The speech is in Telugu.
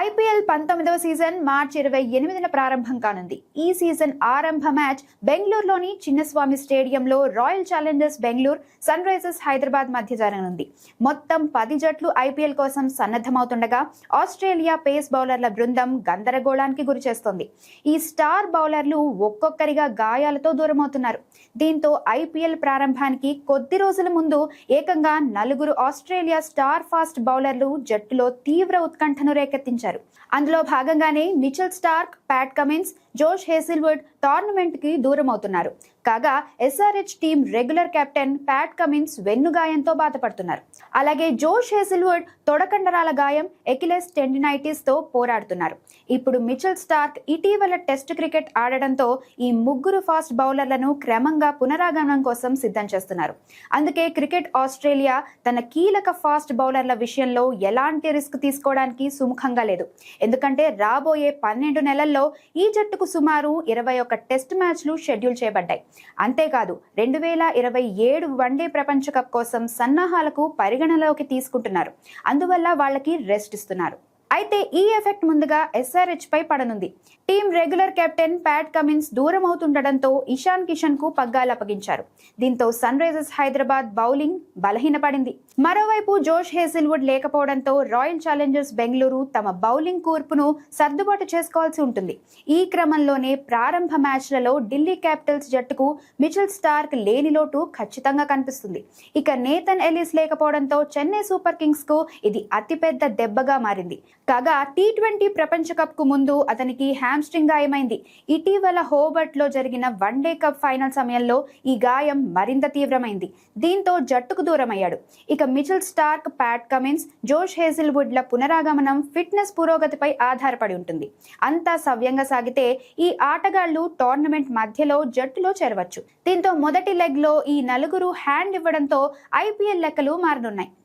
ఐపీఎల్ 19వ సీజన్ మార్చి 28న ప్రారంభం కానుంది. ఈ సీజన్ ఆరంభ మ్యాచ్ బెంగళూరులోని చిన్నస్వామి స్టేడియంలో Royal Challengers Bengaluru, Sunrisers Hyderabad మధ్య జరగనుంది. మొత్తం 10 జట్లు ఐపీఎల్ కోసం సన్నద్ధమవుతుండగా ఆస్ట్రేలియా పేస్ బౌలర్ల బృందం గందరగోళానికి గురిచేస్తోంది. ఈ స్టార్ బౌలర్లు ఒక్కొక్కరిగా గాయాలతో దూరమవుతున్నారు. దీంతో ఐపీఎల్ ప్రారంభానికి కొద్ది రోజుల ముందు ఏకంగా 4 ఆస్ట్రేలియా స్టార్ ఫాస్ట్ బౌలర్లు జట్టులో తీవ్ర ఉత్కంఠను రేకెత్తించారు. అందులో భాగంగానే Mitchell Starc, Pat Cummins, Josh Hazlewood tournament కి దూరం అవుతున్నారు. కాగా SRH team regular captain Pat Cummins వెన్నుగాయంతో బాధపడుతున్నారు. అలాగే జోష్ హేజిల్వుడ్ తొడకండరాల గాయం, ఎకిలెస్ టెండినైటిస్ తో పోరాడుతున్నారు. ఇప్పుడు మిచెల్ స్టార్క్ ఇటీవల టెస్ట్ క్రికెట్ ఆడడంతో ఈ ముగ్గురు ఫాస్ట్ బౌలర్లను క్రమంగా పునరాగమనం కోసం సిద్ధం చేస్తున్నారు. అందుకే క్రికెట్ ఆస్ట్రేలియా తన కీలక ఫాస్ట్ బౌలర్ల విషయంలో ఎలాంటి రిస్క్ తీసుకోవడానికి సుముఖంగా లేదు. ఎందుకంటే రాబోయే 12 నెలల్లో ఈ జట్టుకు సుమారు 21 టెస్ట్ మ్యాచ్లు షెడ్యూల్ చేయబడ్డాయి. అంతేకాదు 2027 వన్డే ప్రపంచ కప్ కోసం సన్నాహాలకు పరిగణలోకి తీసుకుంటున్నారు. అందువల్ల వాళ్ళకి రెస్ట్ ఇస్తున్నారు. అయితే ఈ ఎఫెక్ట్ ముందుగా ఎస్ఆర్హెచ్ పై పడనుంది. Team regular captain Pat Cummins దూరం అవుతుండటంతో ఇషాన్ కిషన్ కు పగ్గాలు అప్పగించారు. దీంతో సన్ రైజర్స్ హైదరాబాద్ బౌలింగ్ బలహీనపడింది. మరోవైపు జోష్ హేజిల్వుడ్ లేకపోవడంతో రాయల్ ఛాలెంజర్స్ బెంగళూరు తమ బౌలింగ్ కూర్పును సర్దుబాటు చేసుకోవాల్సి ఉంటుంది. ఈ క్రమంలోనే ప్రారంభ మ్యాచ్లలో ఢిల్లీ క్యాపిటల్స్ జట్టుకు మిచెల్ స్టార్క్ లేని లోటు ఖచ్చితంగా కనిపిస్తుంది. ఇక నేథన్ ఎలిస్ లేకపోవడంతో చెన్నై సూపర్ కింగ్స్ కు ఇది అతిపెద్ద దెబ్బగా మారింది. కాగా టీ20 ప్రపంచ కప్ కు ముందు అతనికి హ్యామ్స్ట్రింగ్ గాయమైంది. ఇటీవల హోబర్ట్ లో జరిగిన వన్డే కప్ ఫైనల్ సమయంలో ఈ గాయం మరింత తీవ్రమైంది. దీంతో జట్టుకు దూరమయ్యాడు. ఇక మిచెల్ స్టార్క్, ప్యాట్ కమిన్స్, జోష్ హేజిల్వుడ్ల పునరాగమనం ఫిట్నెస్ పురోగతిపై ఆధారపడి ఉంటుంది. అంతా సవ్యంగా సాగితే ఈ ఆటగాళ్లు టోర్నమెంట్ మధ్యలో జట్టులో చేరవచ్చు. దీంతో మొదటి లెగ్ లో ఈ 4 హ్యాండ్ ఇవ్వడంతో ఐపీఎల్ లెక్కలు మారనున్నాయి.